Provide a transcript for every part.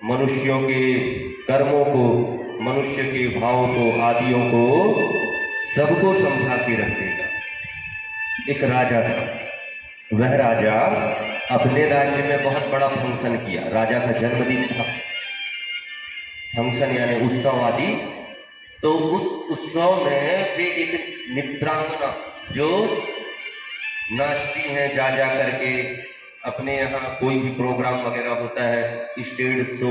मनुष्यों के कर्मों को, मनुष्य के भाव को, आदियों को सबको समझा के रख देगा। एक राजा था, वह राजा अपने राज्य में बहुत बड़ा फंक्शन किया। राजा का जन्मदिन था, फंक्शन यानी उत्सव आदि। तो उस उत्सव में वे एक नृत्यांगना जो नाचती हैं जा जा करके, अपने यहाँ कोई भी प्रोग्राम वगैरह होता है, स्टेज शो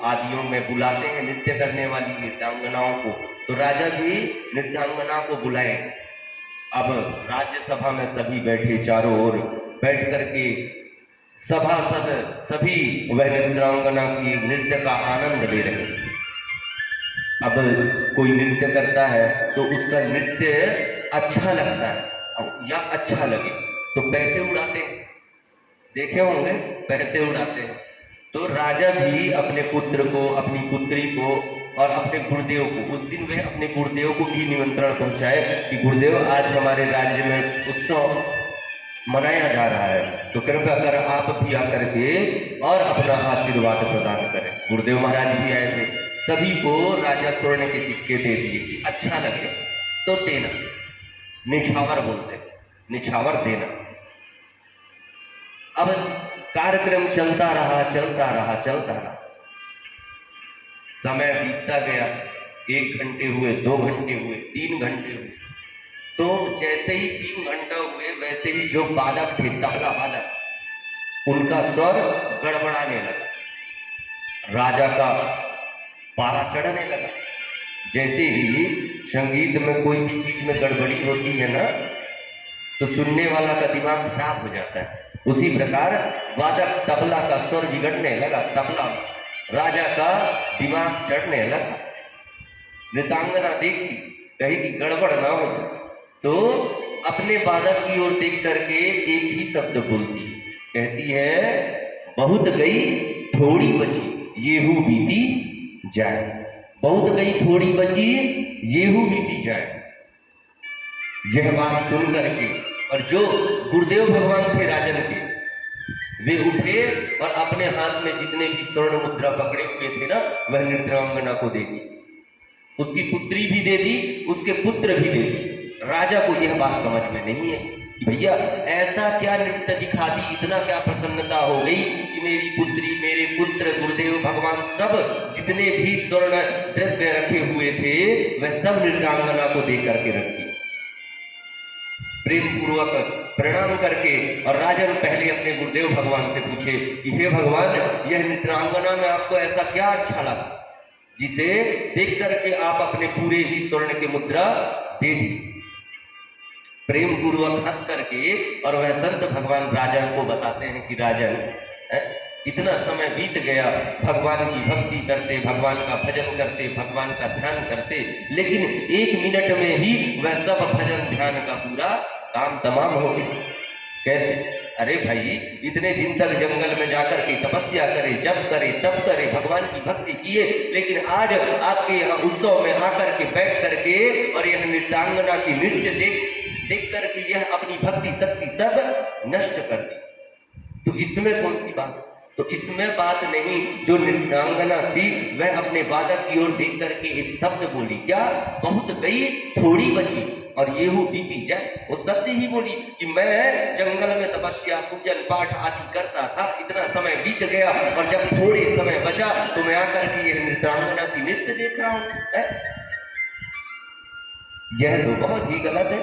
आदियों में बुलाते हैं नृत्य करने वाली नृत्यांगनाओं को। तो राजा भी नृत्यांगना को बुलाए। अब राज्यसभा में सभी बैठे, चारों ओर बैठ करके सभासद सभी वह नृत्यांगना की नृत्य का आनंद ले रहे हैं। अब कोई नृत्य करता है तो उसका नृत्य अच्छा लगता है या अच्छा लगे तो पैसे उड़ाते हैं, देखे होंगे, पैसे उड़ाते हैं। तो राजा भी अपने पुत्र को, अपनी पुत्री को और अपने गुरुदेव को, उस दिन वे अपने गुरुदेव को भी निमंत्रण पहुंचाए कि गुरुदेव आज हमारे राज्य में उत्सव मनाया जा रहा है, तो कृपया कर आप भी आकर के और अपना आशीर्वाद प्रदान करें। गुरुदेव महाराज भी आए थे, सभी को राजा स्वर्ण के सिक्के दे दिए कि अच्छा लगे तो देना, निछावर बोलते, निछावर देना। अब कार्यक्रम चलता रहा, चलता रहा, चलता रहा। समय बीतता गया, 1 घंटे हुए, 2 घंटे हुए, 3 घंटे हुए। तो जैसे ही 3 घंटा हुए वैसे ही जो बालक थे, तबला वादक, उनका स्वर गड़बड़ाने लगा, राजा का पारा चढ़ने लगा। जैसे ही संगीत में कोई भी चीज में गड़बड़ी होती है ना, तो सुनने वाला का दिमाग खराब हो जाता है। उसी प्रकार वादक तबला का स्वर बिगड़ने लगा, तबला राजा का दिमाग चढ़ने लगा। नृत्यांगना देखी, कही कि गड़बड़ ना हो जाए, तो अपने वादक की ओर देख करके एक ही शब्द बोलती, कहती है बहुत गई थोड़ी बची येहू बीती जाए। बहुत गई थोड़ी बची येहू बीती जाए। यह बात सुन करके, और जो गुरुदेव भगवान थे राजन के, वे उठे और अपने हाथ में जितने भी स्वर्ण मुद्रा पकड़े हुए थे ना, वह नृत्यांगना को दे दी। उसकी पुत्री भी दे दी, उसके पुत्र भी दे दी। राजा को यह बात समझ में नहीं है कि भैया ऐसा क्या नृत्य दिखा दी, इतना क्या प्रसन्नता हो गई कि मेरी पुत्री, मेरे पुत्र, गुरुदेव भगवान सब जितने भी स्वर्ण द्रव्य रखे हुए थे वह सब नृत्यांगना को दे करके रख दी। प्रेम पूर्वक प्रणाम करके, और राजन पहले अपने गुरुदेव भगवान से पूछे कि हे भगवान, यह नृत्यांगना में आपको ऐसा क्या अच्छा लगा जिसे देख करके आप अपने पूरे ही स्वर्ण की मुद्रा दे दी। प्रेम पूर्वक हंस करके और वह संत भगवान राजन को बताते हैं कि राजन, इतना समय बीत गया भगवान की भक्ति करते, भगवान का भजन करते, भगवान का ध्यान करते, लेकिन 1 मिनट में ही वह सब भजन ध्यान का पूरा काम तमाम हो गया। कैसे? अरे भाई, इतने दिन तक जंगल में जाकर के तपस्या करे, जप करे, तप करे, भगवान की भक्ति किए, लेकिन आज आपके यहाँ उत्सव में आकर के बैठ करके और यह नृत्यांगना की नृत्य देख करके यह अपनी भक्ति शक्ति सब नष्ट कर दी। तो इसमें कौन सी बात? तो इसमें बात नहीं, जो नृत्यांगना थी वह अपने वादक की ओर देख करके एक शब्द बोली, क्या? बहुत गई थोड़ी बची और ये हो बीती जाए। वो शब्द ही बोली कि मैं जंगल में तपस्या, पूजन पाठ आदि करता था, इतना समय बीत गया और जब थोड़े समय बचा तो मैं आकर के ये नृत्यांगना की नृत्य देख रहा हूं। यह तो बहुत ही गलत है।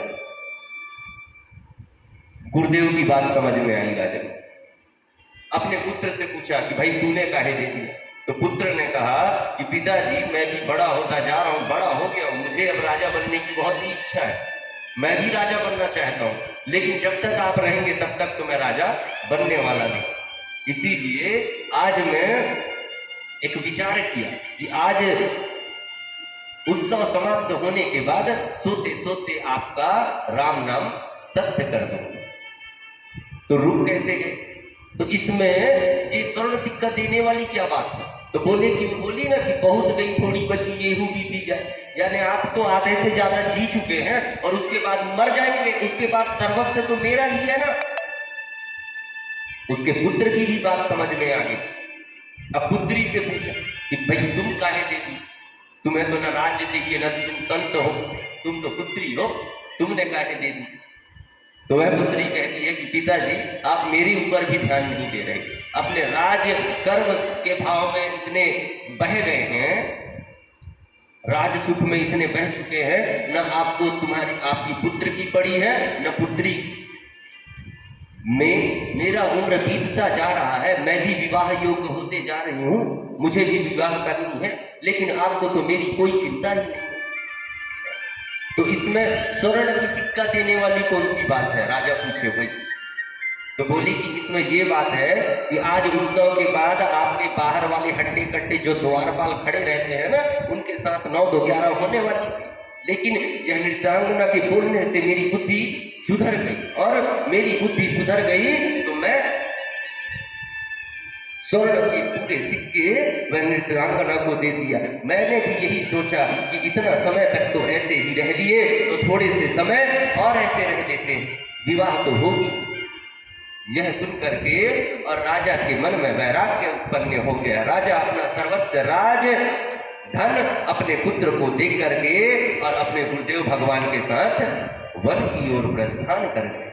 गुरुदेव की बात समझ में आई राजा ने अपने पुत्र से पूछा कि भाई तूने काहे दे दिया? तो पुत्र ने कहा कि पिताजी, मैं भी बड़ा होता जा रहा हूँ, बड़ा हो गया हूँ, मुझे अब राजा बनने की बहुत ही इच्छा है, मैं भी राजा बनना चाहता हूँ, लेकिन जब तक आप रहेंगे तब तक तो मैं राजा बनने वाला नहीं। इसीलिए आज मैं एक विचार किया कि आज उत्सव समाप्त होने के बाद सोते सोते आपका राम नाम सत्य कर दूंगा। तो रुक कैसे गए? तो इसमें ये स्वर्ण सिक्का देने वाली क्या बात है? तो बोली ना कि बहुत गई थोड़ी बची येहू बीती जाए, यानी आप तो आधे से ज्यादा जी चुके हैं और उसके बाद मर जाएंगे, उसके बाद सर्वस्व तो मेरा ही है ना। उसके पुत्र की भी बात समझ में आ गई। अब पुत्री से पूछा कि भाई तुम काहे दे दी, तुम्हें तो ना राज्य चाहिए ना तुम संत हो, तुम तो पुत्री हो, तुमने काहे दे दी। तो वह पुत्री कहती है कि पिताजी आप मेरे ऊपर भी ध्यान नहीं दे रहे, अपने राज्य कर्म के भाव में इतने बह गए हैं, राज सुख में इतने बह चुके हैं, न आपको तुम्हारी आपकी पुत्र की पड़ी है न पुत्री में। मेरा उम्र बीतता जा रहा है, मैं भी विवाह योग्य होते जा रही हूँ, मुझे भी विवाह करनी है, लेकिन आपको तो मेरी कोई चिंता ही नहीं। तो इसमें स्वर्ण की सिक्का देने वाली कौन सी बात है, राजा पूछे भाई। तो बोली कि इसमें ये बात है कि आज उत्सव के बाद आपके बाहर वाले हट्टे कट्टे जो द्वारपाल खड़े रहते हैं ना, उनके साथ 9 2 11 होने वाली थी, लेकिन यह नृत्यांगना के बोलने से मेरी बुद्धि सुधर गई, और मेरी बुद्धि सुधर गई तो मैं स्वर्ण के पूरे सिक्के वह नृत्यांगना को दे दिया। मैंने भी यही सोचा कि इतना समय तक तो ऐसे ही रह दिए, तो थोड़े से समय और ऐसे रह लेते, विवाह तो होगी। यह सुन करके और राजा के मन में वैराग्य उत्पन्न हो गया। राजा अपना सर्वस्व राज धन अपने पुत्र को दे करके और अपने गुरुदेव भगवान के साथ वन की ओर प्रस्थान कर गए।